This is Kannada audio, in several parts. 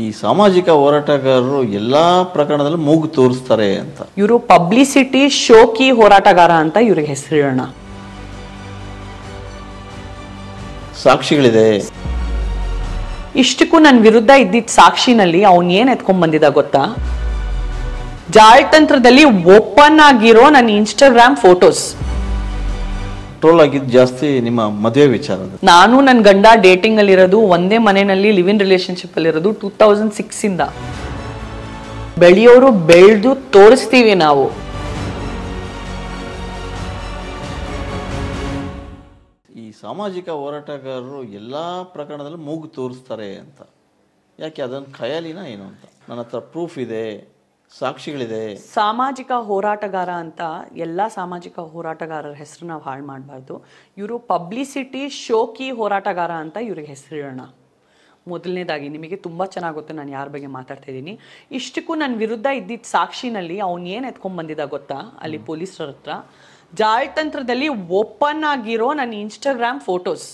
ಈ ಸಾಮಾಜಿಕ ಹೋರಾಟಗಾರರು ಎಲ್ಲಾ ಪ್ರಕರಣದಲ್ಲೂ ಮೂಗು ತೋರಿಸ್ತಾರೆ ಅಂತ. ಇವರು ಪಬ್ಲಿಸಿಟಿ ಶೋಕಿ ಹೋರಾಟಗಾರ ಅಂತ ಇವ್ರಿಗೆ ಹೆಸರಿಡೋಣ. ಸಾಕ್ಷಿಗಳಿದೆ. ಇಷ್ಟಕ್ಕೂ ನನ್ನ ವಿರುದ್ಧ ಇದ್ದಿದ್ದ ಸಾಕ್ಷಿನಲ್ಲಿ ಅವನ್ ಏನ್ ಎತ್ಕೊಂಡ್ ಬಂದಿದ್ದ ಗೊತ್ತಾ? ಜಾಳ್ತಂತ್ರದಲ್ಲಿ ಓಪನ್ ಆಗಿರೋ ನನ್ನ ಇನ್ಸ್ಟಾಗ್ರಾಮ್ ಫೋಟೋಸ್. ಟ್ರೋಲ್ ಆಗಿದ್ದು ಜಾಸ್ತಿ ನಿಮ್ಮ ಮದುವೆ ವಿಚಾರ. ನಾನು ನನ್ನ ಗಂಡ ಡೇಟಿಂಗ್ ಅಲ್ಲಿ ಇರೋದು, ಒಂದೇ ಮನೆಯಲ್ಲಿ ಲಿವ್ ಇನ್ ರಿಲೇಶನ್ಶಿಪ್ ಅಲ್ಲಿ ಇರೋದು 2006 ಇಂದ. ಬೆಳೆಯೋರು ಬೆಳೆದು ತೋರಿಸ್ತೀವಿ ನಾವು. ಈ ಸಾಮಾಜಿಕ ಹೋರಾಟಗಾರರು ಎಲ್ಲಾ ಪ್ರಕರಣದಲ್ಲೂ ಮೂಗು ತೋರಿಸ್ತಾರೆ ಅಂತ. ಯಾಕೆ ಅದನ್ನು ಖಯಾಲಿನ ಏನು ಅಂತ? ನನ್ನ ಹತ್ರ ಪ್ರೂಫ್ ಇದೆ, ಸಾಕ್ಷಿಗಳಿದೆ. ಸಾಮಾಜಿಕ ಹೋರಾಟಗಾರ ಅಂತ ಎಲ್ಲಾ ಸಾಮಾಜಿಕ ಹೋರಾಟಗಾರರ ಹೆಸರು ನಾವು ಹಾಳು ಮಾಡಬಾರ್ದು. ಇವರು ಪಬ್ಲಿಸಿಟಿ ಶೋಕಿ ಹೋರಾಟಗಾರ ಅಂತ ಇವ್ರಿಗೆ ಹೆಸರಿಡೋಣ. ಮೊದಲನೇದಾಗಿ ನಿಮಗೆ ತುಂಬ ಚೆನ್ನಾಗಿ ಗೊತ್ತು ನಾನು ಯಾರ ಬಗ್ಗೆ ಮಾತಾಡ್ತಾ ಇದ್ದೀನಿ. ಇಷ್ಟಕ್ಕೂ ನನ್ನ ವಿರುದ್ಧ ಇದ್ದಿದ್ದ ಸಾಕ್ಷಿನಲ್ಲಿ ಅವನು ಏನು ಎತ್ಕೊಂಡ್ ಬಂದಿದ್ದ ಗೊತ್ತಾ? ಅಲ್ಲಿ ಪೊಲೀಸರ ಹತ್ರ ಜಾಳ್ತಂತ್ರದಲ್ಲಿ ಓಪನ್ ಆಗಿರೋ ನನ್ನ ಇನ್ಸ್ಟಾಗ್ರಾಮ್ ಫೋಟೋಸ್.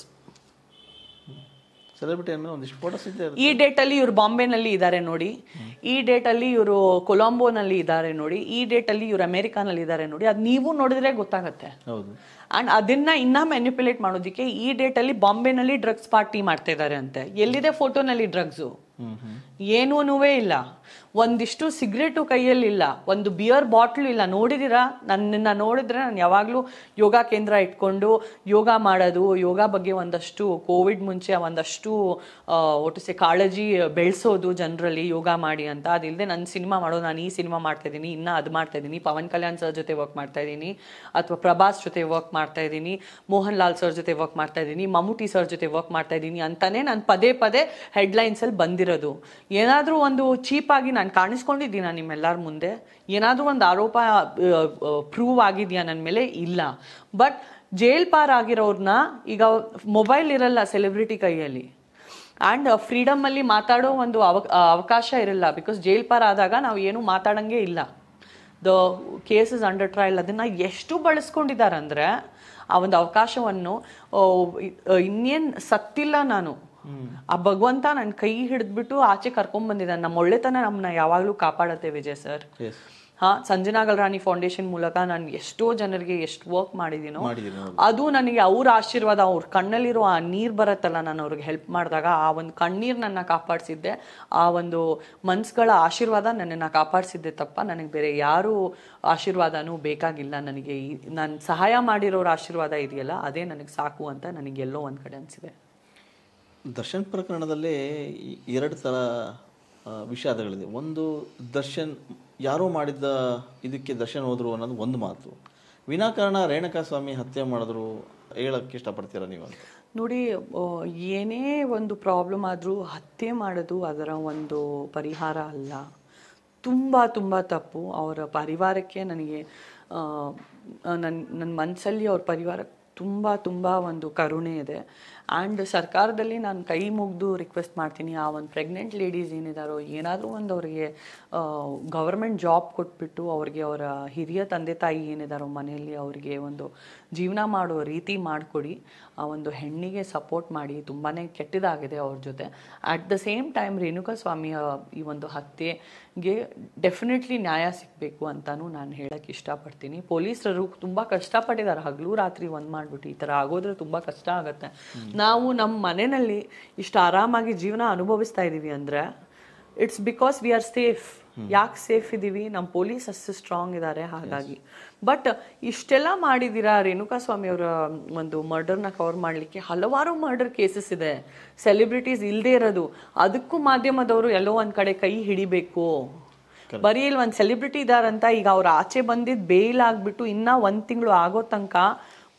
ಸೆಲೆಬ್ರಿಟಿ ಅನ್ನೋ ಒಂದಿಷ್ಟು ಫೋಟೋಸ್ ಇದೆ. ಈ ಡೇಟಲ್ಲಿ ಇವರು ಬಾಂಬೆನಲ್ಲಿ ಇದ್ದಾರೆ ನೋಡಿ, ಈ ಡೇಟಲ್ಲಿ ಇವರು ಕೊಲಂಬೋನಲ್ಲಿ ಇದ್ದಾರೆ ನೋಡಿ, ಈ ಡೇಟಲ್ಲಿ ಇವರು ಅಮೆರಿಕಾನಲ್ಲಿ ಇದ್ದಾರೆ ನೋಡಿ. ಅದು ನೀವು ನೋಡಿದ್ರೆ ಗೊತ್ತಾಗತ್ತೆ. ಹೌದು. ಅಂಡ್ ಅದನ್ನ ಇನ್ನ ಮ್ಯಾನಿಪ್ಯುಲೇಟ್ ಮಾಡೋದಕ್ಕೆ ಈ ಡೇಟಲ್ಲಿ ಬಾಂಬೆನಲ್ಲಿ ಡ್ರಗ್ಸ್ ಪಾರ್ಟಿ ಮಾಡ್ತಾ ಇದ್ದಾರೆ ಅಂತೆ. ಎಲ್ಲಿದೆ ಫೋಟೋನಲ್ಲಿ ಡ್ರಗ್ಸು? ಏನೂ ಇಲ್ಲ. ಒಂದಿಷ್ಟು ಸಿಗರೇಟು ಕೈಯಲ್ಲಿ ಇಲ್ಲ, ಒಂದು ಬಿಯರ್ ಬಾಟ್ಲು ಇಲ್ಲ. ನೋಡಿದೀರಾ? ನನ್ನನ್ನು ನೋಡಿದ್ರೆ ನಾನು ಯಾವಾಗಲೂ ಯೋಗ ಕೇಂದ್ರ ಇಟ್ಕೊಂಡು ಯೋಗ ಮಾಡೋದು, ಯೋಗ ಬಗ್ಗೆ ಒಂದಷ್ಟು ಕೋವಿಡ್ ಮುಂಚೆ ಒಂದಷ್ಟು ಒಟ್ಟಿಸೆ ಕಾಳಜಿ ಬೆಳೆಸೋದು ಜನರಲ್ಲಿ, ಯೋಗ ಮಾಡಿ ಅಂತ. ಅದಿಲ್ಲದೆ ನನ್ನ ಸಿನಿಮಾ ಮಾಡೋದು, ನಾನು ಈ ಸಿನಿಮಾ ಮಾಡ್ತಾ ಇದ್ದೀನಿ, ಇನ್ನು ಅದು ಮಾಡ್ತಾ ಇದ್ದೀನಿ, ಪವನ್ ಕಲ್ಯಾಣ್ ಸರ್ ಜೊತೆ ವರ್ಕ್ ಮಾಡ್ತಾ ಇದ್ದೀನಿ, ಅಥವಾ ಪ್ರಭಾಸ್ ಜೊತೆ ವರ್ಕ್ ಮಾಡ್ತಾ ಇದ್ದೀನಿ, ಮೋಹನ್ ಲಾಲ್ ಸರ್ ಜೊತೆ ವರ್ಕ್ ಮಾಡ್ತಾ ಇದ್ದೀನಿ, ಮಮ್ಮೂಟಿ ಸರ್ ಜೊತೆ ವರ್ಕ್ ಮಾಡ್ತಾ ಇದ್ದೀನಿ ಅಂತಾನೆ ನಾನು ಪದೇ ಪದೇ ಹೆಡ್ಲೈನ್ಸಲ್ಲಿ ಬಂದಿರೋದು. ಏನಾದರೂ ಒಂದು ಚೀಪಾಗಿ ನಾನು ಕಾಣಿಸ್ಕೊಂಡಿದ್ದೀನ ನಿಮ್ಮೆಲ್ಲರ ಮುಂದೆ? ಏನಾದರೂ ಒಂದು ಆರೋಪ ಪ್ರೂವ್ ಆಗಿದೆಯಾ ನನ್ನ ಮೇಲೆ? ಇಲ್ಲ. ಬಟ್ ಜೈಲ್ ಪಾರ್ ಆಗಿರೋರ್ನ ಈಗ ಮೊಬೈಲ್ ಇರಲ್ಲ ಸೆಲೆಬ್ರಿಟಿ ಕೈಯಲ್ಲಿ, ಆ್ಯಂಡ್ ಫ್ರೀಡಮಲ್ಲಿ ಮಾತಾಡೋ ಒಂದು ಅವಕಾಶ ಇರಲ್ಲ. ಬಿಕಾಸ್ ಜೈಲ್ ಪಾರ್ ಆದಾಗ ನಾವು ಏನು ಮಾತಾಡಂಗೆ ಇಲ್ಲ. ದ ಕೇಸಸ್ ಅಂಡರ್ ಟ್ರಯಲ್ ಅದನ್ನು ಎಷ್ಟು ಬಳಸ್ಕೊಂಡಿದ್ದಾರೆ ಅಂದರೆ ಆ ಒಂದು ಅವಕಾಶವನ್ನು. ಇನ್ನೇನು ಸತ್ತಿಲ್ಲ ನಾನು, ಆ ಭಗವಂತ ನನ್ನ ಕೈ ಹಿಡಿದ್ಬಿಟ್ಟು ಆಚೆ ಕರ್ಕೊಂಡ್ ಬಂದಿದ್ದಾನೆ. ನಮ್ಮ ಒಳ್ಳೆತನ ನಮ್ಮನ್ನ ಯಾವಾಗಲೂ ಕಾಪಾಡತ್ತೆ ವಿಜಯ್ ಸರ್. ಸಂಜನಾ ಗಲ್ರಾಣಿ ಫೌಂಡೇಶನ್ ಮೂಲಕ ನಾನು ಎಷ್ಟೋ ಜನರಿಗೆ ಎಷ್ಟು ವರ್ಕ್ ಮಾಡಿದೀನೋ ಅದು ನನಗೆ ಅವ್ರ ಆಶೀರ್ವಾದ. ಅವ್ರ ಕಣ್ಣಲ್ಲಿರೋ ಆ ನೀರು ಬರತ್ತಲ್ಲ, ನಾನು ಅವ್ರಿಗೆ ಹೆಲ್ಪ್ ಮಾಡಿದಾಗ ಆ ಒಂದು ಕಣ್ಣೀರು ನನ್ನ ಕಾಪಾಡಿಸಿದ್ದೆ, ಆ ಒಂದು ಮನ್ಸುಗಳ ಆಶೀರ್ವಾದ ನನ್ನನ್ನು ಕಾಪಾಡಿಸಿದ್ದೆ ತಪ್ಪ ನನಗೆ ಬೇರೆ ಯಾರು ಆಶೀರ್ವಾದನೂ ಬೇಕಾಗಿಲ್ಲ. ನನಗೆ ನಾನು ಸಹಾಯ ಮಾಡಿರೋರ ಆಶೀರ್ವಾದ ಇದೆಯಲ್ಲ ಅದೇ ನನಗೆ ಸಾಕು ಅಂತ ನನಗೆಲ್ಲೋ ಒಂದು ಕಡೆ ಅನಿಸಿದೆ. ದರ್ಶನ್ ಪ್ರಕರಣದಲ್ಲಿ ಎರಡು ಥರ ವಿಷಾದಗಳಿದೆ. ಒಂದು, ದರ್ಶನ್ ಯಾರೋ ಮಾಡಿದ್ದ ಇದಕ್ಕೆ ದರ್ಶನ್ ಹೋದ್ರು ಅನ್ನೋದು ಒಂದು ಮಾತು. ವಿನಾಕಾರಣ ರೇಣುಕಾಸ್ವಾಮಿ ಹತ್ಯೆ ಮಾಡಿದ್ರು ಹೇಳಕ್ಕೆ ಇಷ್ಟಪಡ್ತೀರಾ ನೀವು ಅಂತ? ನೋಡಿ, ಏನೇ ಒಂದು ಪ್ರಾಬ್ಲಮ್ ಆದರೂ ಹತ್ಯೆ ಮಾಡೋದು ಅದರ ಒಂದು ಪರಿಹಾರ ಅಲ್ಲ. ತುಂಬ ತುಂಬ ತಪ್ಪು. ಅವರ ಪರಿವಾರಕ್ಕೆ ನನಗೆ ನನ್ನ ಮನಸ್ಸಲ್ಲಿ ಅವ್ರ ಪರಿವಾರಕ್ಕೆ ತುಂಬ ತುಂಬ ಒಂದು ಕರುಣೆ ಇದೆ. ಆ್ಯಂಡ್ ಸರ್ಕಾರದಲ್ಲಿ ನಾನು ಕೈ ಮುಗಿದು ರಿಕ್ವೆಸ್ಟ್ ಮಾಡ್ತೀನಿ, ಆ ಒಂದು ಪ್ರೆಗ್ನೆಂಟ್ ಲೇಡೀಸ್ ಏನಿದಾರೋ ಏನಾದರೂ ಒಂದು ಅವರಿಗೆ ಗೌರ್ಮೆಂಟ್ ಜಾಬ್ ಕೊಟ್ಬಿಟ್ಟು ಅವ್ರಿಗೆ ಅವರ ಹಿರಿಯ ತಂದೆ ತಾಯಿ ಏನಿದಾರೋ ಮನೆಯಲ್ಲಿ ಅವರಿಗೆ ಒಂದು ಜೀವನ ಮಾಡೋ ರೀತಿ ಮಾಡಿಕೊಡಿ. ಆ ಒಂದು ಹೆಣ್ಣಿಗೆ ಸಪೋರ್ಟ್ ಮಾಡಿ. ತುಂಬಾ ಕೆಟ್ಟದಾಗಿದೆ ಅವ್ರ ಜೊತೆ. ಅಟ್ ದ ಸೇಮ್ ಟೈಮ್ ರೇಣುಕಾಸ್ವಾಮಿಯ ಈ ಒಂದು ಹತ್ಯೆಗೆ ಡೆಫಿನೆಟ್ಲಿ ನ್ಯಾಯ ಸಿಗಬೇಕು ಅಂತಲೂ ನಾನು ಹೇಳೋಕ್ಕೆ ಇಷ್ಟಪಡ್ತೀನಿ. ಪೊಲೀಸರು ತುಂಬ ಕಷ್ಟಪಟ್ಟಿದ್ದಾರೆ, ಹಗಲು ರಾತ್ರಿ ಒಂದು ಮಾಡಿಬಿಟ್ಟು. ಈ ಥರ ಆಗೋದ್ರೆ ತುಂಬ ಕಷ್ಟ ಆಗುತ್ತೆ. ನಾವು ನಮ್ಮ ಮನೆಯಲ್ಲಿ ಇಷ್ಟು ಆರಾಮಾಗಿ ಜೀವನ ಅನುಭವಿಸ್ತಾ ಇದ್ದೀವಿ ಅಂದರೆ it's because we are safe. ಯಾಕೆ ಸೇಫ್ ಇದ್ದೀವಿ? ನಮ್ಮ ಪೊಲೀಸ್ ಅಷ್ಟು ಸ್ಟ್ರಾಂಗ್ ಇದ್ದಾರೆ, ಹಾಗಾಗಿ. ಬಟ್ ಇಷ್ಟೆಲ್ಲ ಮಾಡಿದ್ದೀರಾ, ರೇಣುಕಾಸ್ವಾಮಿ ಅವರ ಒಂದು ಮರ್ಡರ್ನ ಕವರ್ ಮಾಡಲಿಕ್ಕೆ ಹಲವಾರು ಮರ್ಡರ್ ಕೇಸಸ್ ಇದೆ, ಸೆಲೆಬ್ರಿಟೀಸ್ ಇಲ್ಲದೆ ಇರೋದು. ಅದಕ್ಕೂ ಮಾಧ್ಯಮದವರು ಎಲ್ಲೋ ಒಂದು ಕಡೆ ಕೈ ಹಿಡಿಬೇಕು. ಬರೀ ಇಲ್ಲಿ ಒಂದು ಸೆಲೆಬ್ರಿಟಿ ಇದ್ದಾರಂತ ಈಗ ಅವ್ರು ಆಚೆ ಬಂದಿದ್ದು ಬೇಲ್ ಆಗಿಬಿಟ್ಟು ಇನ್ನೂ 1 ತಿಂಗಳು ಆಗೋ ತನಕ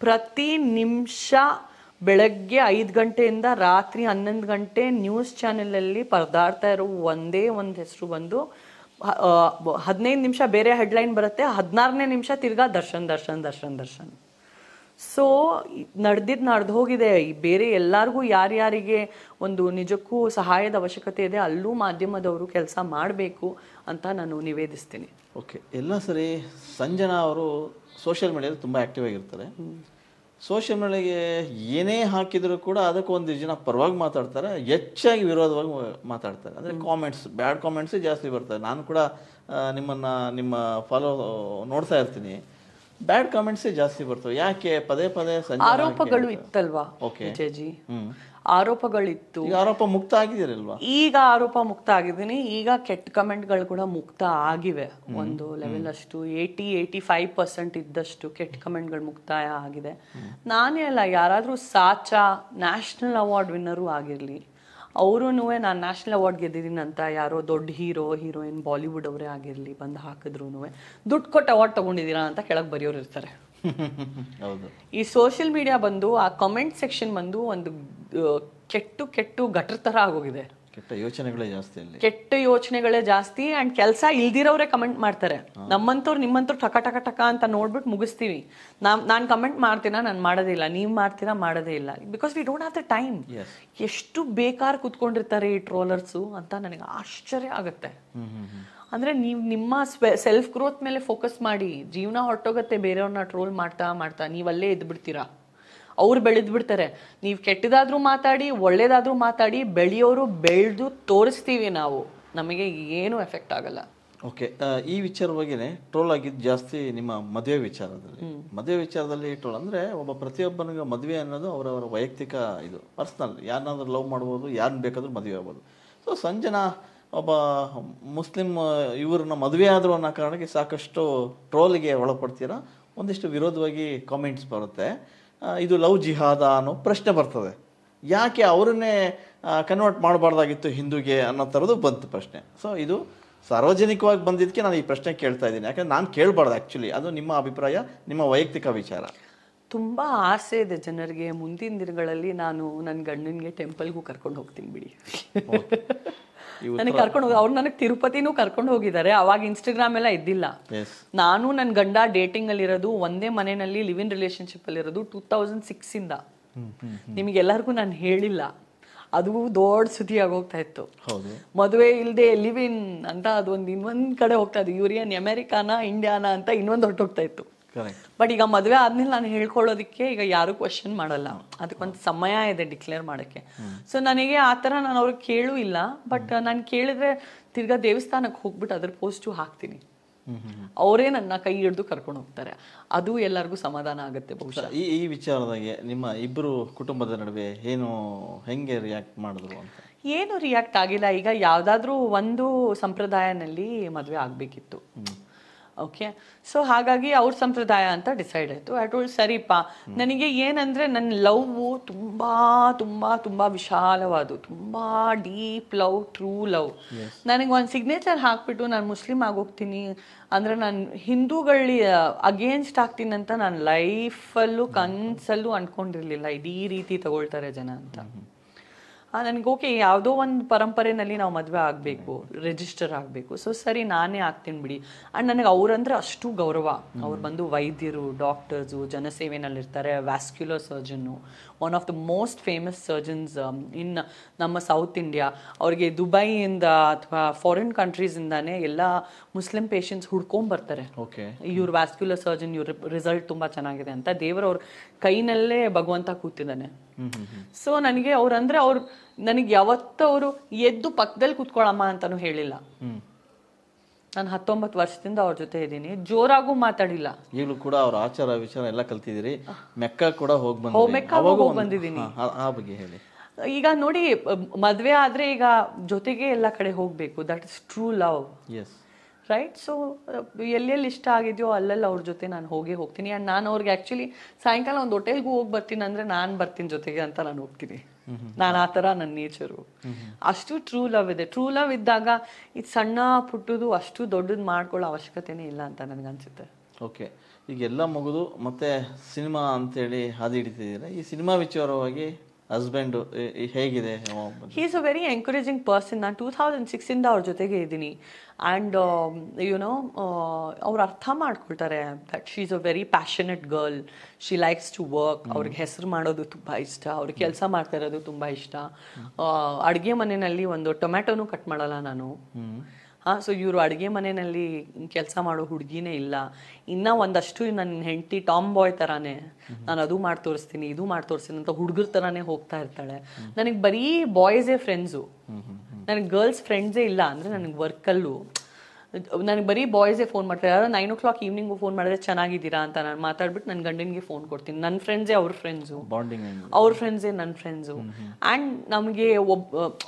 ಪ್ರತಿ ನಿಮಿಷ ಬೆಳಗ್ಗೆ 5 ಗಂಟೆಯಿಂದ ರಾತ್ರಿ 11 ಗಂಟೆ ನ್ಯೂಸ್ ಚಾನೆಲಲ್ಲಿ ಪರದಾಡ್ತಾ ಇರೋ ಒಂದೇ ಒಂದು ಹೆಸರು ಬಂದು 15 ನಿಮಿಷ ಬೇರೆ ಹೆಡ್ಲೈನ್ ಬರುತ್ತೆ, 16ನೇ ನಿಮಿಷ ತಿರ್ಗಾ ದರ್ಶನ್ ದರ್ಶನ್ ದರ್ಶನ್ ದರ್ಶನ್. ಸೊ ನಡೆದು ಹೋಗಿದೆ. ಬೇರೆ ಎಲ್ಲರಿಗೂ ಯಾರ್ಯಾರಿಗೆ ಒಂದು ನಿಜಕ್ಕೂ ಸಹಾಯದ ಅವಶ್ಯಕತೆ ಇದೆ ಅಲ್ಲೂ ಮಾಧ್ಯಮದವರು ಕೆಲಸ ಮಾಡಬೇಕು ಅಂತ ನಾನು ನಿವೇದಿಸ್ತೀನಿ. ಓಕೆ. ಎಲ್ಲ ಸರಿ ಸಂಜನಾ ಅವರು ಸೋಷಿಯಲ್ ಮೀಡಿಯಾದಲ್ಲಿ ತುಂಬ ಆ್ಯಕ್ಟಿವ್ ಆಗಿರ್ತಾರೆ. ಸೋಷಿಯಲ್ ಮೀಡಿಯಾಗೆ ಏನೇ ಹಾಕಿದರೂ ಕೂಡ ಅದಕ್ಕೆ ಒಂದು ಜನ ಪರವಾಗಿ ಮಾತಾಡ್ತಾರೆ, ಹೆಚ್ಚಾಗಿ ವಿರೋಧವಾಗಿ ಮಾತಾಡ್ತಾರೆ. ಅಂದರೆ ಕಾಮೆಂಟ್ಸ್, ಬ್ಯಾಡ್ ಕಾಮೆಂಟ್ಸೇ ಜಾಸ್ತಿ ಬರ್ತವೆ. ನಾನು ಕೂಡ ನಿಮ್ಮ ಫಾಲೋ ನೋಡ್ತಾ ಇರ್ತೀನಿ, ಬ್ಯಾಡ್ ಕಾಮೆಂಟ್ಸೇ ಜಾಸ್ತಿ ಬರ್ತವೆ. ಯಾಕೆ ಪದೇ ಪದೇ ಆರೋಪಗಳು ಇತ್ತಲ್ವಾ ವಿಜಯಜಿ, ಆರೋಪಗಳಿತ್ತು. ಈಗ ಆರೋಪ ಮುಕ್ತ ಆಗಿದ್ದೀರಲ್ವಾ? ಈಗ ಆರೋಪ ಮುಕ್ತ ಆಗಿದ್ದೀನಿ. ಈಗ ಕೆಟ್ಟ ಕಮೆಂಟ್ಗಳು ಕೂಡ ಮುಕ್ತ ಆಗಿವೆ. ಒಂದು ಲೆವೆಲ್ ಅಷ್ಟು 85% ಇದ್ದಷ್ಟು ಕೆಟ್ಟ ಕಮೆಂಟ್ಗಳು ಮುಕ್ತಾಯ ಆಗಿದೆ. ನಾನೇ ಅಲ್ಲ, ಯಾರಾದ್ರೂ ಸಾಚಾ ನ್ಯಾಷನಲ್ ಅವಾರ್ಡ್ ವಿನ್ನರು ಆಗಿರ್ಲಿ, ಅವರು ನಾನು ನ್ಯಾಷನಲ್ ಅವಾರ್ಡ್ ಗೆದ್ದಿದ್ದೀನಿ ಅಂತ ಯಾರೋ ದೊಡ್ಡ ಹೀರೋಯಿನ್ ಬಾಲಿವುಡ್ ಅವರೇ ಆಗಿರ್ಲಿ ಬಂದು ಹಾಕಿದ್ರು ದುಡ್ಡು ಕೊಟ್ಟು ಅವಾರ್ಡ್ ತಗೊಂಡಿದ್ದೀರಾ ಅಂತ ಕೆಳಗೆ ಬರೆಯೋರು ಇರ್ತಾರೆ. ಹೌದು. ಈ ಸೋಷಿಯಲ್ ಮೀಡಿಯಾ ಬಂದು ಆ ಕಮೆಂಟ್ ಸೆಕ್ಷನ್ ಬಂದು ಒಂದು ಕೆಟ್ಟು ಗಟ್ರ ತರ ಆಗೋಗಿದೆ. ಕೆಟ್ಟ ಯೋಚನೆಗಳೇ ಜಾಸ್ತಿ ಅಲ್ಲಿ, ಕೆಟ್ಟ ಯೋಚನೆಗಳೇ ಜಾಸ್ತಿ. ಅಂಡ್ ಕೆಲಸ ಇಲ್ದಿರೋರೇ ಕಮೆಂಟ್ ಮಾಡ್ತಾರೆ. ನಿಮ್ಮಂತವ್ರು ಟಕ ಟಕ ಟಕ ಅಂತ ನೋಡ್ಬಿಟ್ಟು ಮುಗಿಸ್ತೀವಿ. ನಾನು ಕಮೆಂಟ್ ಮಾಡ್ತೀನ, ನಾನು ಮಾಡೋದೇ ನೀವ್ ಮಾಡ್ತೀರಾ, ಮಾಡೋದೇ ಇಲ್ಲ. Because we don't have the time. ಎಷ್ಟು ಬೇಕಾರ್ ಕುತ್ಕೊಂಡಿರ್ತಾರೆ ಈ ಟ್ರೋಲರ್ಸು ಅಂತ ನನಗೆ ಆಶ್ಚರ್ಯ ಆಗುತ್ತೆ. ಅಂದ್ರೆ ನೀವು ನಿಮ್ಮ ಸೆಲ್ಫ್ ಗ್ರೋತ್ ಮೇಲೆ ಫೋಕಸ್ ಮಾಡಿ. ಜೀವನ ಹೊರಟೋಗತ್ತೆ ಬೇರೆಯವ್ರನ್ನ ಟ್ರೋಲ್ ಮಾಡ್ತಾ ನೀವಲ್ಲೇ ಎದ್ದು ಬಿಡ್ತೀರಾ. ಅವ್ರು ಬೆಳೆದ್ ಬಿಡ್ತಾರೆ. ನೀವು ಕೆಟ್ಟದಾದ್ರೂ ಮಾತಾಡಿ, ಒಳ್ಳೇದಾದ್ರೂ ಮಾತಾಡಿ, ಬೆಳೆಯೋರು ಬೆಳೆದು ತೋರಿಸ್ತೀವಿ ನಾವು. ನಮಗೆ ಏನು ಎಫೆಕ್ಟ್ ಆಗಲ್ಲ. ಓಕೆ, ಈ ವಿಚಾರವಾಗಿನೇ ಟ್ರೋಲ್ ಆಗಿದ್ದು ಜಾಸ್ತಿ ನಿಮ್ಮ ಮದುವೆ ವಿಚಾರದಲ್ಲಿ. ಮದುವೆ ವಿಚಾರದಲ್ಲಿ ಟ್ರೋಲ್ ಅಂದರೆ ಒಬ್ಬ ಪ್ರತಿಯೊಬ್ಬನಿಗೆ ಮದುವೆ ಅನ್ನೋದು ಅವರವರ ವೈಯಕ್ತಿಕ ಇದು, ಪರ್ಸ್ನಲ್. ಯಾರನ್ನಾದ್ರೂ ಲವ್ ಮಾಡ್ಬೋದು, ಯಾರನ್ನ ಬೇಕಾದ್ರೂ ಮದುವೆ ಆಗ್ಬೋದು. ಸೊ ಸಂಜನಾ ಒಬ್ಬ ಮುಸ್ಲಿಂ ಇವ್ರನ್ನ ಮದುವೆ ಆದರೂ ಅನ್ನೋ ಕಾರಣಕ್ಕೆ ಸಾಕಷ್ಟು ಟ್ರೋಲಿಗೆ ಒಳಪಡ್ತೀರಾ. ಒಂದಿಷ್ಟು ವಿರೋಧವಾಗಿ ಕಾಮೆಂಟ್ಸ್ ಬರುತ್ತೆ. ಇದು ಲವ್ ಜಿಹಾದ ಅನ್ನೋ ಪ್ರಶ್ನೆ ಬರ್ತದೆ. ಯಾಕೆ ಅವರನ್ನೇ ಕನ್ವರ್ಟ್ ಮಾಡಬಾರ್ದಾಗಿತ್ತು ಹಿಂದೂಗೆ ಅನ್ನೋ ಥರದ್ದು ಬಂತು ಪ್ರಶ್ನೆ. ಸೊ ಇದು ಸಾರ್ವಜನಿಕವಾಗಿ ಬಂದಿದ್ದಕ್ಕೆ ನಾನು ಈ ಪ್ರಶ್ನೆ ಕೇಳ್ತಾ ಇದ್ದೀನಿ. ಯಾಕಂದ್ರೆ ನಾನು ಕೇಳಬಾರ್ದು ಆ್ಯಕ್ಚುಲಿ. ಅದು ನಿಮ್ಮ ಅಭಿಪ್ರಾಯ, ನಿಮ್ಮ ವೈಯಕ್ತಿಕ ವಿಚಾರ. ತುಂಬ ಆಸೆ ಇದೆ ಜನರಿಗೆ. ಮುಂದಿನ ದಿನಗಳಲ್ಲಿ ನಾನು ನನ್ನ ಗಂಡನಿಗೆ ಟೆಂಪಲ್ಗೂ ಕರ್ಕೊಂಡು ಹೋಗ್ತೀನಿ ಬಿಡಿ. ನನಗೆ ಕರ್ಕೊಂಡು ಹೋಗಿ ಅವ್ರು ನನಗೆ ತಿರುಪತಿನೂ ಕರ್ಕೊಂಡು ಹೋಗಿದ್ದಾರೆ. ಅವಾಗ ಇನ್ಸ್ಟಾಗ್ರಾಮ್ ಎಲ್ಲ ಇದ್ದಿಲ್ಲ. ನಾನು ನನ್ನ ಗಂಡ ಡೇಟಿಂಗ್ ಅಲ್ಲಿ ಇರೋದು, ಒಂದೇ ಮನೆಯಲ್ಲಿ ಲಿವ್ ಇನ್ ರಿಲೇಶನ್ಶಿಪ್ ಅಲ್ಲಿ ಇರೋದು 2006 ಇಂದ. ನಿಮಗೆಲ್ಲರಿಗೂ ನಾನು ಹೇಳಿಲ್ಲ, ಅದು ದೊಡ್ಡ ಸುದ್ದಿ ಆಗೋಗ್ತಾ ಇತ್ತು. ಮದುವೆ ಇಲ್ಲದೆ ಲಿವ್ ಇನ್ ಅಂತ ಅದೊಂದು ಇನ್ನೊಂದ್ ಕಡೆ ಹೋಗ್ತಾ ಇತ್ತು. ಯೂರಿಯನ್ ಅಮೆರಿಕಾನ ಇಂಡಿಯಾನ ಅಂತ ಇನ್ನೊಂದು ಹೊರಟೋಗ್ತಾ ಇತ್ತು. ಬಟ್ ಈಗ ಮದುವೆ ಆದ್ಮೇಲೆ ನಾನು ಹೇಳ್ಕೊಳ್ಳೋದಕ್ಕೆ ಈಗ ಯಾರು ಕ್ವಶನ್ ಮಾಡಲ್ಲ. ಅದಕ್ಕೊಂದು ಸಮಯ ಇದೆ ಡಿಕ್ಲೇರ್ ಮಾಡೋಕ್ಕೆ. ಸೊ ನನಗೆ ಆ ಥರ ನಾನು ಅವ್ರಿಗೆ ಕೇಳೂ ಇಲ್ಲ. ಬಟ್ ನಾನು ಕೇಳಿದ್ರೆ ತಿರ್ಗಾ ದೇವಸ್ಥಾನಕ್ಕೆ ಹೋಗ್ಬಿಟ್ಟು ಅದ್ರ ಪೋಸ್ಟು ಹಾಕ್ತೀನಿ. ಅವರೇ ನನ್ನ ಕೈ ಹಿಡಿದು ಕರ್ಕೊಂಡು ಹೋಗ್ತಾರೆ. ಅದು ಎಲ್ಲರಿಗೂ ಸಮಾಧಾನ ಆಗುತ್ತೆ ಬಹುಶಃ. ಈ ವಿಚಾರದಾಗೆ ನಿಮ್ಮ ಇಬ್ಬರು ಕುಟುಂಬದ ನಡುವೆ ಹೆಂಗೆ ರಿಯಾಕ್ಟ್ ಮಾಡಿದ್ರು ಅಂತ? ಏನು ರಿಯಾಕ್ಟ್ ಆಗಿಲ್ಲ. ಈಗ ಯಾವ್ದಾದ್ರು ಒಂದು ಸಂಪ್ರದಾಯನಲ್ಲಿ ಮದುವೆ ಆಗ್ಬೇಕಿತ್ತು. ಓಕೆ, ಸೊ ಹಾಗಾಗಿ ಅವ್ರ ಸಂಪ್ರದಾಯ ಅಂತ ಡಿಸೈಡ್ ಆಯ್ತು. ಐ ಟೋಲ್ಡ್ ಸರಿಪ್ಪ. ನನಗೆ ಏನಂದ್ರೆ ನನ್ನ ಲವ್ ತುಂಬಾ ತುಂಬಾ ತುಂಬಾ ವಿಶಾಲವಾದ, ತುಂಬಾ ಡೀಪ್ ಲವ್, ಟ್ರೂ ಲವ್. ನನಗೆ ಒಂದು ಸಿಗ್ನೇಚರ್ ಹಾಕ್ಬಿಟ್ಟು ನಾನು ಮುಸ್ಲಿಂ ಆಗೋಗ್ತೀನಿ ಅಂದ್ರೆ ನಾನು ಹಿಂದೂಗಳ ಅಗೇನ್ಸ್ಟ್ ಆಗ್ತೀನಿ ಅಂತ ನಾನು ಲೈಫಲ್ಲೂ ಕನ್ಸಲ್ಲೂ ಅನ್ಕೊಂಡಿರ್ಲಿಲ್ಲ. ಈ ರೀತಿ ತಗೊಳ್ತಾರೆ ಜನ ಅಂತ. ನನಗೆ ಓಕೆ, ಯಾವುದೋ ಒಂದು ಪರಂಪರೆನಲ್ಲಿ ನಾವು ಮದುವೆ ಆಗಬೇಕು, ರಿಜಿಸ್ಟರ್ ಆಗಬೇಕು. ಸೊ ಸರಿ, ನಾನೇ ಆಗ್ತೀನಿ ಬಿಡಿ. ಆ್ಯಂಡ್ ನನಗೆ ಅವರಂದ್ರೆ ಅಷ್ಟು ಗೌರವ. ಅವ್ರು ಬಂದು ವೈದ್ಯರು, ಡಾಕ್ಟರ್ಸು, ಜನಸೇವೆನಲ್ಲಿರ್ತಾರೆ. Vascular surgeon, one of the most famous surgeons in ನಮ್ಮ ಸೌತ್ ಇಂಡಿಯಾ. ಅವ್ರಿಗೆ ದುಬೈಯಿಂದ ಅಥವಾ ಫಾರಿನ್ ಕಂಟ್ರೀಸಿಂದಾನೇ ಎಲ್ಲ ಮುಸ್ಲಿಂ ಪೇಷಂಟ್ಸ್ ಹುಡ್ಕೊಂಬರ್ತಾರೆ. ಇವ್ರ ವ್ಯಾಸ್ಕ್ಯುಲರ್ ಸರ್ಜನ್, ಇವ್ರ ರಿಸಲ್ಟ್ ತುಂಬ ಚೆನ್ನಾಗಿದೆ ಅಂತ. ದೇವರವ್ರ ಕೈನಲ್ಲೇ ಭಗವಂತ ಕೂತಿದ್ದಾನೆ. ಸೊ ನನಗೆ ಅವ್ರಂದ್ರೆ ಅವ್ರು ನನಗೆ ಯಾವತ್ತವರು ಎದ್ದು ಪಕ್ಕದಲ್ಲಿ ಕೂತ್ಕೊಳ್ಳಮ್ಮ ಅಂತಾನು ಹೇಳಿಲ್ಲ. ನಾನು 19 ವರ್ಷದಿಂದ ಅವ್ರ ಜೊತೆ ಇದ್ದೀನಿ. ಜೋರಾಗೂ ಮಾತಾಡಿಲ್ಲ. ಈಗಲೂ ಕೂಡ ಅವ್ರ ಆಚಾರ ವಿಚಾರ ಎಲ್ಲ ಕಲ್ತಿದ್ದೀರಿ. ಮೆಕ್ಕ ಕೂಡ ಹೋಗಿ ಬಂದಿದ್ದೀನಿ. ಆ ಬಗ್ಗೆ ಹೇಳಿ. ಈಗ ನೋಡಿ, ಮದ್ವೆ ಆದ್ರೆ ಈಗ ಜೊತೆಗೆ ಎಲ್ಲ ಕಡೆ ಹೋಗ್ಬೇಕು. That is true love. Right. So ಎಲ್ಲೆಲ್ಲಿ ಇಷ್ಟ ಆಗಿದೆಯೋ ಅಲ್ಲೆಲ್ಲ ಅವ್ರ ಜೊತೆ ನಾನು ಹೋಗ್ತೀನಿ. ಆ್ಯಂಡ್ ನಾನು ಅವ್ರಿಗೆ ಆ್ಯಕ್ಚುಲಿ ಸಾಯಂಕಾಲ ಒಂದು ಹೋಟೆಲ್ಗೂ ಹೋಗಿ ಬರ್ತೀನಿ ಅಂದರೆ ನಾನು ಬರ್ತೀನಿ ಜೊತೆಗೆ ಅಂತ ನಾನು ಹೋಗ್ತೀನಿ. ನಾನು ಆ ಥರ ನನ್ನ ನೇಚರು. ಅಷ್ಟು ಟ್ರೂ ಲವ್ ಇದೆ. ಟ್ರೂ ಲವ್ ಇದ್ದಾಗ ಇದು ಸಣ್ಣ ಪುಟ್ಟದು ಅಷ್ಟು ದೊಡ್ಡದು ಮಾಡ್ಕೊಳ್ಳೋ ಅವಶ್ಯಕತೆನೇ ಇಲ್ಲ ಅಂತ ನನಗನ್ಸುತ್ತೆ. ಓಕೆ, ಈಗ ಎಲ್ಲ ಮುಗಿದು ಮತ್ತೆ ಸಿನಿಮಾ ಅಂತೇಳಿ ಹಾದಿ ಹಿಡಿತಿದ್ದೀರಾ. ಈ ಸಿನಿಮಾ ವಿಚಾರವಾಗಿ ಹಸ್ಬೆಂಡ್ ಹೇಗಿದೆ? He is a very encouraging person. ನಾನು 2006 ಇಂದ ಅವ್ರ ಜೊತೆಗೆ ಇದ್ದೀನಿ. ಆ್ಯಂಡ್ ಯುನೋ ಅವ್ರು ಅರ್ಥ ಮಾಡ್ಕೊಳ್ತಾರೆ that she is a very passionate girl. She likes to work. ಅವ್ರಿಗೆ ಹೆಸರು ಮಾಡೋದು ತುಂಬ ಇಷ್ಟ. ಅವ್ರಿಗೆ ಕೆಲಸ ಮಾಡ್ತಾ ಇರೋದು ತುಂಬ ಇಷ್ಟ. ಅಡುಗೆ ಮನೆಯಲ್ಲಿ ಒಂದು ಟೊಮ್ಯಾಟೋನು ಕಟ್ ಮಾಡಲ್ಲ ನಾನು. ಸೊ ಇವರು ಅಡುಗೆ ಮನೆಯಲ್ಲಿ ಕೆಲಸ ಮಾಡೋ ಹುಡುಗಿನೇ ಇಲ್ಲ. ಇನ್ನ ಒಂದಷ್ಟು ನನ್ನ ಹೆಂಡತಿ ಟಾಮ್ ಬಾಯ್ ತರಾನೇ, ನಾನು ಅದು ಮಾಡಿ ತೋರಿಸ್ತೀನಿ ಇದು ಮಾಡಿ ತೋರಿಸ್ತೀನಿ ಅಂತ ಹುಡುಗರ ತರಾನೇ ಹೋಗ್ತಾ ಇರ್ತಾಳೆ. ನನಗೆ ಬರೀ ಬಾಯ್ಸೇ ಫ್ರೆಂಡ್ಸು, ನನಗೆ ಗರ್ಲ್ಸ್ ಫ್ರೆಂಡ್ಸೇ ಇಲ್ಲ. ಅಂದರೆ ನನಗೆ ವರ್ಕಲ್ಲೂ ನನಗೆ ಬರೀ ಬಾಯ್ಸೇ ಫೋನ್ ಮಾಡ್ತಾರೆ. ಯಾರೋ 9 o'clock ಈವ್ನಿಂಗು ಫೋನ್ ಮಾಡಿದ್ರೆ ಚೆನ್ನಾಗಿದ್ದೀರಾ ಅಂತ ನಾನು ಮಾತಾಡ್ಬಿಟ್ಟು ನನ್ನ ಗಂಡನಿಗೆ ಫೋನ್ ಕೊಡ್ತೀನಿ. ನನ್ನ ಫ್ರೆಂಡ್ಸೇ ಅವ್ರ ಫ್ರೆಂಡ್ಸು, ಅವ್ರ ಫ್ರೆಂಡ್ಸೇ ನನ್ನ ಫ್ರೆಂಡ್ಸು. ಆ್ಯಂಡ್ ನಮಗೆ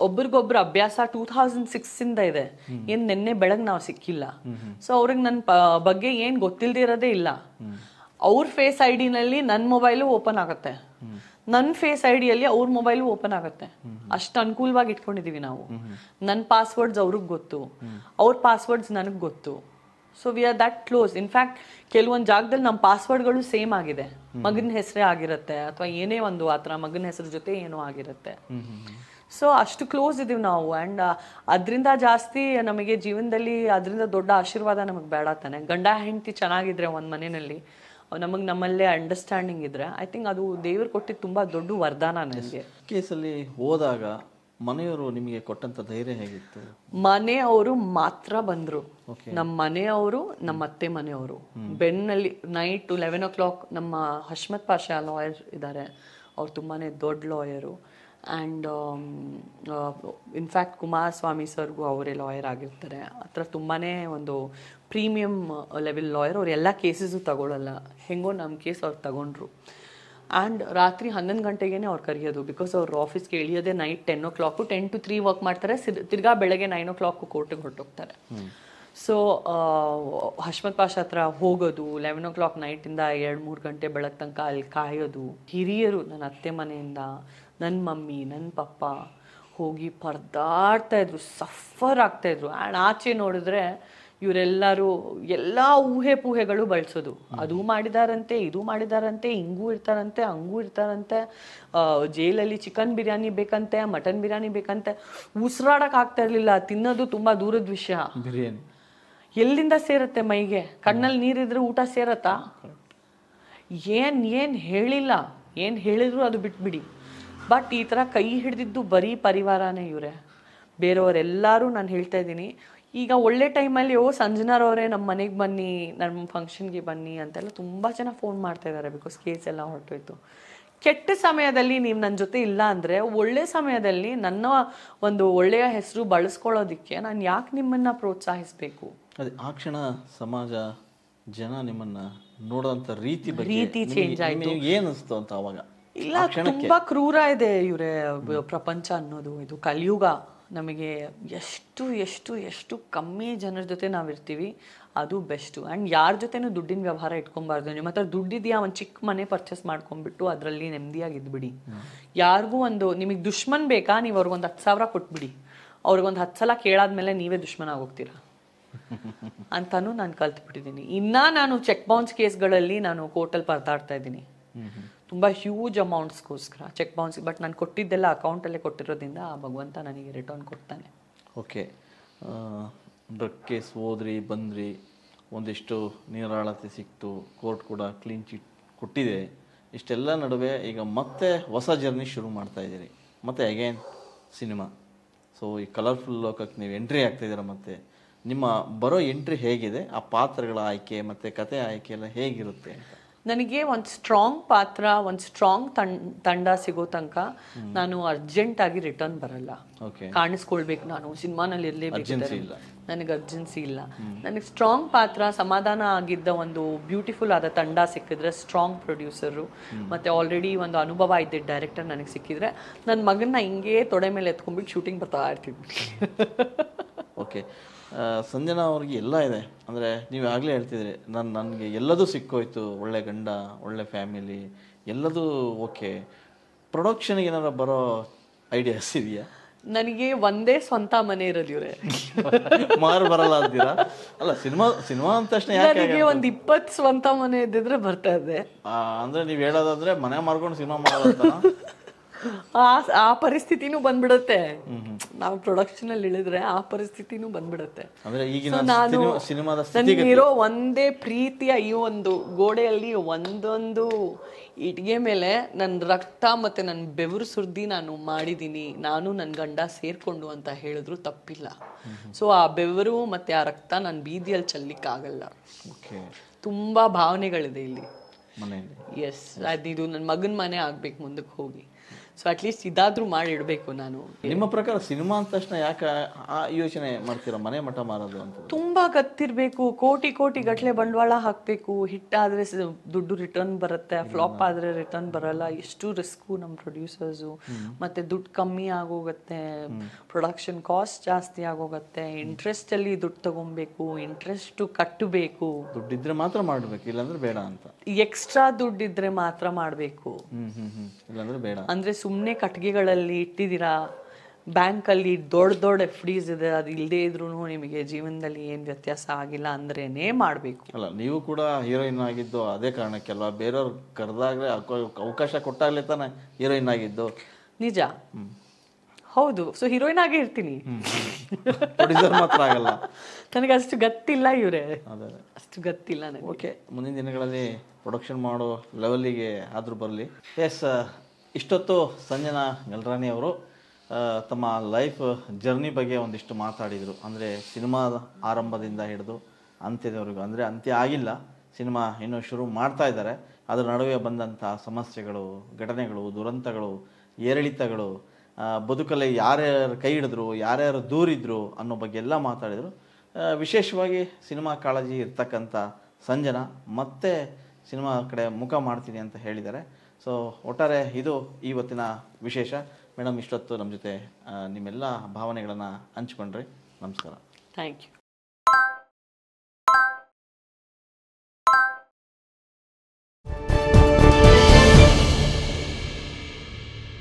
ಒಬ್ರಿಗೊಬ್ರು ಅಭ್ಯಾಸ 2006 ಇದೆ. ಏನು ನೆನ್ನೆ ಬೆಳಗ್ಗೆ ನಾವು ಸಿಕ್ಕಿಲ್ಲ. ಸೊ ಅವ್ರಿಗೆ ನನ್ನ ಬಗ್ಗೆ ಏನು ಗೊತ್ತಿಲ್ಲದೆ ಇರೋದೇ ಇಲ್ಲ. ಅವ್ರ ಫೇಸ್ ಐ ಡಿನಲ್ಲಿ ನನ್ನ ಮೊಬೈಲು ಓಪನ್ ಆಗುತ್ತೆ, ನನ್ನ ಫೇಸ್ ಐ ಡಿಯಲ್ಲಿ ಅವ್ರ ಮೊಬೈಲು ಓಪನ್ ಆಗುತ್ತೆ. ಅಷ್ಟು ಅನುಕೂಲವಾಗಿ ಇಟ್ಕೊಂಡಿದೀವಿ ನಾವು. ನನ್ನ ಪಾಸ್ವರ್ಡ್ಸ್ ಅವ್ರಿಗೆ ಗೊತ್ತು, ಅವ್ರ ಪಾಸ್ವರ್ಡ್ಸ್ ನನಗೆ ಗೊತ್ತು. So we are that close. In fact ಕೆಲವೊಂದು ಜಾಗದಲ್ಲಿ ನಮ್ಮ ಪಾಸ್ವರ್ಡ್ಗಳು ಸೇಮ್ ಆಗಿದೆ. ಮಗನ ಹೆಸರೇ ಆಗಿರುತ್ತೆ ಅಥವಾ ಏನೇ ಒಂದು ಆ ಥರ ಮಗನ ಹೆಸರು ಜೊತೆ ಏನೋ ಆಗಿರುತ್ತೆ. ಸೊ ಅಷ್ಟು ಕ್ಲೋಸ್ ಇದೀವಿ ನಾವು. ಆ್ಯಂಡ್ ಅದರಿಂದ ಜಾಸ್ತಿ ನಮಗೆ ಜೀವನದಲ್ಲಿ ಅದರಿಂದ ದೊಡ್ಡ ಆಶೀರ್ವಾದ ನಮಗೆ ಬೇಡ ತಾನೆ. ಗಂಡ ಹೆಂಡತಿ ಚೆನ್ನಾಗಿದ್ರೆ ಒಂದು ಮನೆಯಲ್ಲಿ ನಮಗೆ ನಮ್ಮಲ್ಲೇ ಅಂಡರ್ಸ್ಟ್ಯಾಂಡಿಂಗ್ ಇದ್ರೆ ಐ ಥಿಂಕ್ ಅದು ದೇವರು ಕೊಟ್ಟಿದ್ದು ತುಂಬ ದೊಡ್ಡ ವರದಾನ ನನಗೆ. ಕೇಸಲ್ಲಿ ಹೋದಾಗ ಮನೆಯವರು ನಿಮಗೆ ಕೊಟ್ಟಂತ ಧೈರ್ಯ ಹೇಗಿತ್ತು? ಮನೆಯವರು ಮಾತ್ರ ಬಂದರು. ನಮ್ಮ ಮನೆಯವರು, ನಮ್ಮ ಅತ್ತೆ ಮನೆಯವರು ಬೆನ್ನಲ್ಲಿ ನೈಟ್ 11 o'clock ನಮ್ಮ ಹಶ್ಮತ್ ಪಾಷಾ ಲಾಯರ್ ಇದ್ದಾರೆ, ಅವ್ರು ತುಂಬಾ ದೊಡ್ಡ ಲಾಯರು. ಆ್ಯಂಡ್ ಇನ್ಫ್ಯಾಕ್ಟ್ ಕುಮಾರಸ್ವಾಮಿ ಸರ್ಗೂ ಅವರೇ ಲಾಯರ್ ಆಗಿರ್ತಾರೆ. ಆ ಥರ ತುಂಬಾ ಒಂದು ಪ್ರೀಮಿಯಮ್ ಲೆವೆಲ್ ಲಾಯರ್. ಅವ್ರು ಎಲ್ಲ ಕೇಸಸ್ಸು ತಗೊಳ್ಳಲ್ಲ. ಹೆಂಗೋ ನಮ್ಮ ಕೇಸ್ ಅವ್ರು ತಗೊಂಡ್ರು. ಆ್ಯಂಡ್ ರಾತ್ರಿ 11 ಗಂಟೆಗೇ ಅವ್ರು ಕರೆಯೋದು. ಬಿಕಾಸ್ ಅವ್ರು ಆಫೀಸ್ಗೆ ಇಳಿಯೋದೇ ನೈಟ್ 10 o'clock, 10 to 3 ವರ್ಕ್ ಮಾಡ್ತಾರೆ. ತಿರ್ಗಾ ಬೆಳಗ್ಗೆ 9 o'clock ಕೋರ್ಟಿಗೆ ಹೊರಟೋಗ್ತಾರೆ. ಸೊ ಹಶ್ಮತ್ ಪಾಷಾ ಹತ್ರ ಹೋಗೋದು 11 o'clock ನೈಟಿಂದ 2-3 ಗಂಟೆ ಬೆಳಗ್ಗೆ ತನಕ ಅಲ್ಲಿ ಕಾಯೋದು. ಹಿರಿಯರು ನನ್ನ ಅತ್ತೆ ಮನೆಯಿಂದ ನನ್ನ ಮಮ್ಮಿ ನನ್ನ ಪಪ್ಪ ಹೋಗಿ ಪರದಾಡ್ತಾಯಿದ್ರು, ಸಫರ್ ಆಗ್ತಾಯಿದ್ರು. ಆ್ಯಂಡ್ ಆಚೆ ನೋಡಿದ್ರೆ ಇವರೆಲ್ಲರೂ ಎಲ್ಲ ಊಹೆ ಪೂಹೆಗಳು ಬಳಸೋದು. ಅದು ಮಾಡಿದಾರಂತೆ, ಇದು ಮಾಡಿದಾರಂತೆ, ಹಿಂಗೂ ಇರ್ತಾರಂತೆ, ಹಂಗೂ ಇರ್ತಾರಂತೆ, ಜೈಲಲ್ಲಿ ಚಿಕನ್ ಬಿರಿಯಾನಿ ಬೇಕಂತೆ, ಮಟನ್ ಬಿರಿಯಾನಿ ಬೇಕಂತೆ. ಉಸಿರಾಡಕ್ಕೆ ಆಗ್ತಾ ಇರಲಿಲ್ಲ. ತಿನ್ನೋದು ತುಂಬ ದೂರದ ವಿಷಯ. ಬಿರಿಯಾನಿ ಎಲ್ಲಿಂದ ಸೇರುತ್ತೆ ಮೈಗೆ? ಕಣ್ಣಲ್ಲಿ ನೀರಿದ್ರೆ ಊಟ ಸೇರತ್ತಾ? ಏನು ಹೇಳಿಲ್ಲ, ಏನು ಹೇಳಿದ್ರು ಅದು ಬಿಟ್ಬಿಡಿ. ಬಟ್ ಈ ಥರ ಕೈ ಹಿಡಿದಿದ್ದು ಬರೀ ಪರಿವಾರನೇ ಇವರೇ. ಬೇರೆಯವರೆಲ್ಲರೂ ನಾನು ಹೇಳ್ತಾ ಇದ್ದೀನಿ. ಈಗ ಒಳ್ಳೆ ಟೈಮಲ್ಲಿ ಸಂಜನಾರವರೇ ನಮ್ಮ ಮನೆಗೆ ಬನ್ನಿ, ನಮ್ಮ ಫಂಕ್ಷನ್ಗೆ ಬನ್ನಿ ಅಂತೆಲ್ಲ ತುಂಬ ಜನ ಫೋನ್ ಮಾಡ್ತಾ ಇದ್ದಾರೆ. ಬಿಕಾಸ್ ಕೇಸ್ ಎಲ್ಲ ಹೊರಟೋಯ್ತು. ಕೆಟ್ಟ ಸಮಯದಲ್ಲಿ ನೀವು ನನ್ನ ಜೊತೆ ಇಲ್ಲ ಅಂದರೆ ಒಳ್ಳೆ ಸಮಯದಲ್ಲಿ ನನ್ನ ಒಂದು ಒಳ್ಳೆಯ ಹೆಸರು ಬಳಸ್ಕೊಳ್ಳೋದಕ್ಕೆ ನಾನು ಯಾಕೆ ನಿಮ್ಮನ್ನು ಪ್ರೋತ್ಸಾಹಿಸಬೇಕು? ಅದೇ ಆ ಕ್ಷಣ ಸಮಾಜ ಜನ ನಿಮ್ಮನ್ನು ನೋಡೋಂಥ ರೀತಿ ಚೇಂಜ್ ಆಯಿತು. ಏನು ಅನಿಸ್ತು ಅಂತ ಅವಾಗ? ಇಲ್ಲ, ತುಂಬ ಕ್ರೂರ ಇದೆ ಇವರೇ ಪ್ರಪಂಚ ಅನ್ನೋದು. ಇದು ಕಲಿಯುಗ. ನಮಗೆ ಎಷ್ಟು ಎಷ್ಟು ಎಷ್ಟು ಕಮ್ಮಿ ಜನರ ಜೊತೆ ನಾವಿರ್ತೀವಿ ಅದು ಬೆಸ್ಟು. ಆ್ಯಂಡ್ ಯಾರ ಜೊತೆನೂ ದುಡ್ಡಿನ ವ್ಯವಹಾರ ಇಟ್ಕೊಬಾರ್ದು. ನಿಮ್ಮ ಹತ್ರ ದುಡ್ಡಿದೆಯಾ, ಒಂದು ಚಿಕ್ಕ ಮನೆ ಪರ್ಚೇಸ್ ಮಾಡ್ಕೊಂಡ್ಬಿಟ್ಟು ಅದರಲ್ಲಿ ನೆಮ್ಮದಿಯಾಗಿದ್ಬಿಡಿ. ಯಾರಿಗೂ ನಿಮಗೆ ದುಶ್ಮನ್ ಬೇಕಾ, ನೀವು ಅವ್ರಿಗೊಂದು 10,000 ಕೊಟ್ಬಿಡಿ. ಅವ್ರಿಗೊಂದು 10 ಸಲ ಕೇಳಾದ್ಮೇಲೆ ನೀವೇ ದುಶ್ಮನ್ ಆಗೋಗ್ತೀರಾ ಅಂತಾನು ನಾನು ಕಲ್ತ್ಬಿಟ್ಟಿದ್ದೀನಿ. ಇನ್ನು ನಾನು ಚೆಕ್ ಬೌನ್ಸ್ ಕೇಸ್ಗಳಲ್ಲಿ ನಾನು ಕೋರ್ಟಲ್ಲಿ ಪರದಾಡ್ತಾ ಇದ್ದೀನಿ. ತುಂಬ ಹ್ಯೂಜ್ ಅಮೌಂಟ್ಸ್ಗೋಸ್ಕರ ಚೆಕ್ ಬೌನ್ಸ್. ಬಟ್ ನಾನು ಕೊಟ್ಟಿದ್ದೆಲ್ಲ ಅಕೌಂಟಲ್ಲೇ ಕೊಟ್ಟಿರೋದ್ರಿಂದ ಆ ಭಗವಂತ ನನಗೆ ರಿಟರ್ನ್ ಕೊಡ್ತಾನೆ. ಓಕೆ, ಡ್ರಗ್ ಕೇಸ್ ಹೋದ್ರಿ ಬಂದ್ರಿ, ಒಂದಿಷ್ಟು ನಿರಾಳತೆ ಸಿಕ್ತು, ಕೋರ್ಟ್ ಕೂಡ ಕ್ಲೀನ್ ಚಿಟ್ ಕೊಟ್ಟಿದೆ. ಇಷ್ಟೆಲ್ಲ ನಡುವೆ ಈಗ ಮತ್ತೆ ಹೊಸ ಜರ್ನಿ ಶುರು ಮಾಡ್ತಾ ಇದ್ದೀರಿ. ಮತ್ತೆ ಅಗೇನ್ ಸಿನಿಮಾ. ಸೊ ಈ ಕಲರ್ಫುಲ್ ಲೋಕಕ್ಕೆ ನೀವು ಎಂಟ್ರಿ ಆಗ್ತಾಯಿದ್ದೀರ. ಮತ್ತು ನಿಮ್ಮ ಬರೋ ಎಂಟ್ರಿ ಹೇಗಿದೆ? ಆ ಪಾತ್ರಗಳ ಆಯ್ಕೆ ಮತ್ತು ಕತೆ ಆಯ್ಕೆ ಎಲ್ಲ ಹೇಗಿರುತ್ತೆ ಅಂತ? ನನಗೆ ಒಂದು ಸ್ಟ್ರಾಂಗ್ ಪಾತ್ರ, ಒಂದು ಸ್ಟ್ರಾಂಗ್ ತಂಡ ಸಿಗೋ ತನಕ ನಾನು ಅರ್ಜೆಂಟಾಗಿ ರಿಟರ್ನ್ ಬರಲ್ಲ. ಕಾಣಿಸ್ಕೊಳ್ಬೇಕು, ನಾನು ಸಿನಿಮಾನಲ್ಲಿ ಇರಲೇಬೇಕು, ನನಗೆ ಅರ್ಜೆನ್ಸಿ ಇಲ್ಲ. ನನಗೆ ಸ್ಟ್ರಾಂಗ್ ಪಾತ್ರ, ಸಮಾಧಾನ ಆಗಿದ್ದ ಒಂದು ಬ್ಯೂಟಿಫುಲ್ ಆದ ತಂಡ ಸಿಕ್ಕಿದ್ರೆ, ಸ್ಟ್ರಾಂಗ್ ಪ್ರೊಡ್ಯೂಸರು ಮತ್ತು ಆಲ್ರೆಡಿ ಒಂದು ಅನುಭವ ಇದ್ದಿದ್ದ ಡೈರೆಕ್ಟರ್ ನನಗೆ ಸಿಕ್ಕಿದ್ರೆ ನನ್ನ ಮಗನ್ನ ಹಿಂಗೆ ತೊಡೆ ಮೇಲೆ ಎತ್ಕೊಂಡ್ಬಿಟ್ಟು ಶೂಟಿಂಗ್ ಬರ್ತಾ ಇರ್ತಿದ್ವಿ. ಓಕೆ, ಸಂಜನಾ ಅವ್ರಿಗೆ ಎಲ್ಲ ಇದೆ ಅಂದರೆ ನೀವು ಆಗಲೇ ಹೇಳ್ತಿದ್ರಿ, ನನಗೆ ಎಲ್ಲದೂ ಸಿಕ್ಕೋಯ್ತು, ಒಳ್ಳೆ ಗಂಡ, ಒಳ್ಳೆ ಫ್ಯಾಮಿಲಿ, ಎಲ್ಲದೂ ಓಕೆ. ಪ್ರೊಡಕ್ಷನ್ಗೆ ಏನಾರು ಬರೋ ಐಡಿಯಾಸ್ ಇದೆಯಾ? ನನಗೆ ಒಂದೇ ಸ್ವಂತ ಮನೆ ಇರೋದು ಇವರೇ. ಮಾರು ಬರಲ್ಲ ಅಂತೀರಾ? ಅಲ್ಲ, ಸಿನಿಮಾ ಅಂತ ತಕ್ಷಣ ನನಗೆ ಒಂದು 20 ಸ್ವಂತ ಮನೆ ಇದ್ದಿದ್ರೆ ಬರ್ತಾ ಇದೆ. ಅಂದರೆ ನೀವು ಹೇಳೋದಂದ್ರೆ ಮನೆ ಮಾರ್ಕೊಂಡು ಸಿನಿಮಾ ಮಾಡೋದಂತ ಆ ಪರಿಸ್ಥಿತಿನೂ ಬಂದ್ಬಿಡುತ್ತೆ. ನಾವು ಪ್ರೊಡಕ್ಷನ್ ಅಲ್ಲಿ ಇಳಿದ್ರೆ ಆ ಪರಿಸ್ಥಿತಿನೂ ಬಂದ್ಬಿಡುತ್ತೆ. ಅಂದ್ರೆ ಈಗಿನ So ನಾನು ಸಿನಿಮಾದ ನನಗಿರೋ ಒಂದೇ ಪ್ರೀತಿಯ ಈ ಒಂದು ಗೋಡೆಯಲ್ಲಿ ಒಂದೊಂದು ಇಟ್ಟಿಗೆ ಮೇಲೆ ನನ್ನ ರಕ್ತ ಮತ್ತೆ ನನ್ನ ಬೆವರು ಸುರ್ದಿ ನಾನು ಮಾಡಿದ್ದೀನಿ, ನಾನು ನನ್ನ ಗಂಡ ಸೇರ್ಕೊಂಡು ಅಂತ ಹೇಳಿದ್ರು ತಪ್ಪಿಲ್ಲ. ಸೊ ಆ ಬೆವರು ಮತ್ತೆ ಆ ರಕ್ತ ನಾನು ಬೀದಿಯಲ್ಲಿ ಚೆಲ್ಲಿಕ್ಕಾಗಲ್ಲ. ಓಕೆ, ತುಂಬಾ ಭಾವನೆಗಳಿದೆ ಇಲ್ಲಿ ಮನೆಯಲ್ಲಿ. ಎಸ್, ಅದಿದು ನನ್ನ ಮಗನ ಮನೆ ಆಗ್ಬೇಕು ಮುಂದಕ್ಕೆ ಹೋಗಿ. ಸೊ ಅಟ್ಲೀಸ್ಟ್ ಇದಾದ್ರೂ ಮಾಡಿ ಇಡಬೇಕು ನಾನು. ನಿಮ್ಮ ಪ್ರಕಾರ ಸಿನಿಮಾ ಅಂದ ತಕ್ಷಣ ಯಾಕೆ ಆ ಯೋಚನೆ ಮಾಡ್ತೀರಾ ಮನೆ ಮಠ ಮಾರೋದು ಅಂತ? ತುಂಬಾ ಗತ್ತಿರ್ಬೇಕು, ಕೋಟಿ ಕೋಟಿ ಗಟ್ಲೆ ಬಂಡವಾಳ ಹಾಕ್ಬೇಕು, ಹಿಟ್ಟಾದ್ರೆ ದುಡ್ಡು ರಿಟರ್ನ್ ಬರುತ್ತೆ, ಫ್ಲಾಪ್ ಆದ್ರೆ ರಿಟರ್ನ್ ಬರಲ್ಲ, ಎಷ್ಟು ರಿಸ್ಕು ನಮ್ಮ ಪ್ರೊಡ್ಯೂಸರ್ಸು. ಮತ್ತೆ ದುಡ್ಡು ಕಮ್ಮಿ ಆಗೋಗತ್ತೆ, ಪ್ರೊಡಕ್ಷನ್ ಕಾಸ್ಟ್ ಜಾಸ್ತಿ ಆಗೋಗತ್ತೆ, ಇಂಟ್ರೆಸ್ಟ್ ಅಲ್ಲಿ ದುಡ್ಡು ತಗೊಬೇಕು, ಇಂಟ್ರೆಸ್ಟ್ ಕಟ್ಟಬೇಕು. ದುಡ್ಡಿದ್ರೆ ಮಾತ್ರ ಮಾಡ್ಬೇಕು, ಇಲ್ಲಾಂದ್ರೆ ಬೇಡ ಅಂತ. ಎಕ್ಸ್ಟ್ರಾ ದುಡ್ಡಿದ್ರೆ ಮಾತ್ರ ಮಾಡ್ಬೇಕು, ಇಲ್ಲಾಂದ್ರೆ ಬೇಡ. ಅಂದ್ರೆ ಸುಮ್ಮನೆ ಕಟ್ಗೆಗಳಲ್ಲಿ ಇಟ್ಟಿದ್ದೀರಾ, ಬ್ಯಾಂಕಲ್ಲಿ ದೊಡ್ಡ ದೊಡ್ಡ FDs ಇದೆ, ಅದು ಇಲ್ಲದೆ ಇದ್ರೂ ನಿಮಗೆ ಜೀವನದಲ್ಲಿ ಏನು ವ್ಯತ್ಯಾಸ ಆಗಿಲ್ಲ ಅಂದ್ರೇನೆ ಮಾಡಬೇಕು. ಅಲ್ಲ, ನೀವು ಕೂಡ ಹೀರೋಯಿನ್ ಆಗಿದ್ದು ಅದೇ ಕಾರಣಕ್ಕೆ ಅಲ್ವಾ? ಬೇರೆಯವ್ರು ಕರೆದಾಗಲೇ ಅವಕಾಶ ಕೊಟ್ಟಾಗಲೇ ತಾನೆ ಹೀರೋಯಿನ್ ಆಗಿದ್ದು. ನಿಜ, ಹೌದು. ಸೊ ಹೀರೋಯಿನ್ ಆಗೇ ಇರ್ತೀನಿ, ಪ್ರೊಡ್ಯೂಸರ್ ಮಾತ್ರ ಆಗಲ್ಲ. ನನಗೆ ಅಷ್ಟು ಗತ್ತಿಲ್ಲ ಇವರೇ, ಅದೇ ಅಷ್ಟು ಗತ್ತಿಲ್ಲ ನನಗೆ. ಓಕೆ, ಮುಂದಿನ ದಿನಗಳಲ್ಲಿ ಪ್ರೊಡಕ್ಷನ್ ಮಾಡೋ ಲೆವೆಲ್ಲಿಗೆ ಆದರೂ ಬರಲಿ. ಎಸ್, ಇಷ್ಟೊತ್ತು ಸಂಜನಾ ಗಲ್ರಾನಿ ಅವರು ತಮ್ಮ ಲೈಫ್ ಜರ್ನಿ ಬಗ್ಗೆ ಒಂದಿಷ್ಟು ಮಾತಾಡಿದರು. ಅಂದರೆ ಸಿನಿಮಾದ ಆರಂಭದಿಂದ ಹಿಡಿದು ಅಂತ್ಯದವರೆಗೂ, ಅಂದರೆ ಅಂತ್ಯ ಆಗಿಲ್ಲ, ಸಿನಿಮಾ ಇನ್ನೂ ಶುರು ಮಾಡ್ತಾ ಇದ್ದಾರೆ, ಅದರ ನಡುವೆ ಬಂದಂಥ ಸಮಸ್ಯೆಗಳು, ಘಟನೆಗಳು, ದುರಂತಗಳು, ಏರಿಳಿತಗಳು, ಬದುಕಲ್ಲಿ ಯಾರ್ಯಾರು ಕೈ ಹಿಡಿದ್ರು, ಯಾರ್ಯಾರು ದೂರಿದ್ರು ಅನ್ನೋ ಬಗ್ಗೆ ಎಲ್ಲ ಮಾತಾಡಿದರು. ವಿಶೇಷವಾಗಿ ಸಿನಿಮಾ ಕಾಳಜಿ ಇರ್ತಕ್ಕಂಥ ಸಂಜನಾ ಮತ್ತೆ ಸಿನಿಮಾ ಕಡೆ ಮುಖ ಮಾಡ್ತೀನಿ ಅಂತ ಹೇಳಿದ್ದಾರೆ. ಸೊ ಒಟ್ಟಾರೆ ಇದು ಇವತ್ತಿನ ವಿಶೇಷ. ಮೇಡಮ್, ಇಷ್ಟೊತ್ತು ನಮ್ಮ ಜೊತೆ ನಿಮ್ಮೆಲ್ಲ ಭಾವನೆಗಳನ್ನು ಹಂಚ್ಕೊಂಡ್ರಿ. ನಮಸ್ಕಾರ. Thank you.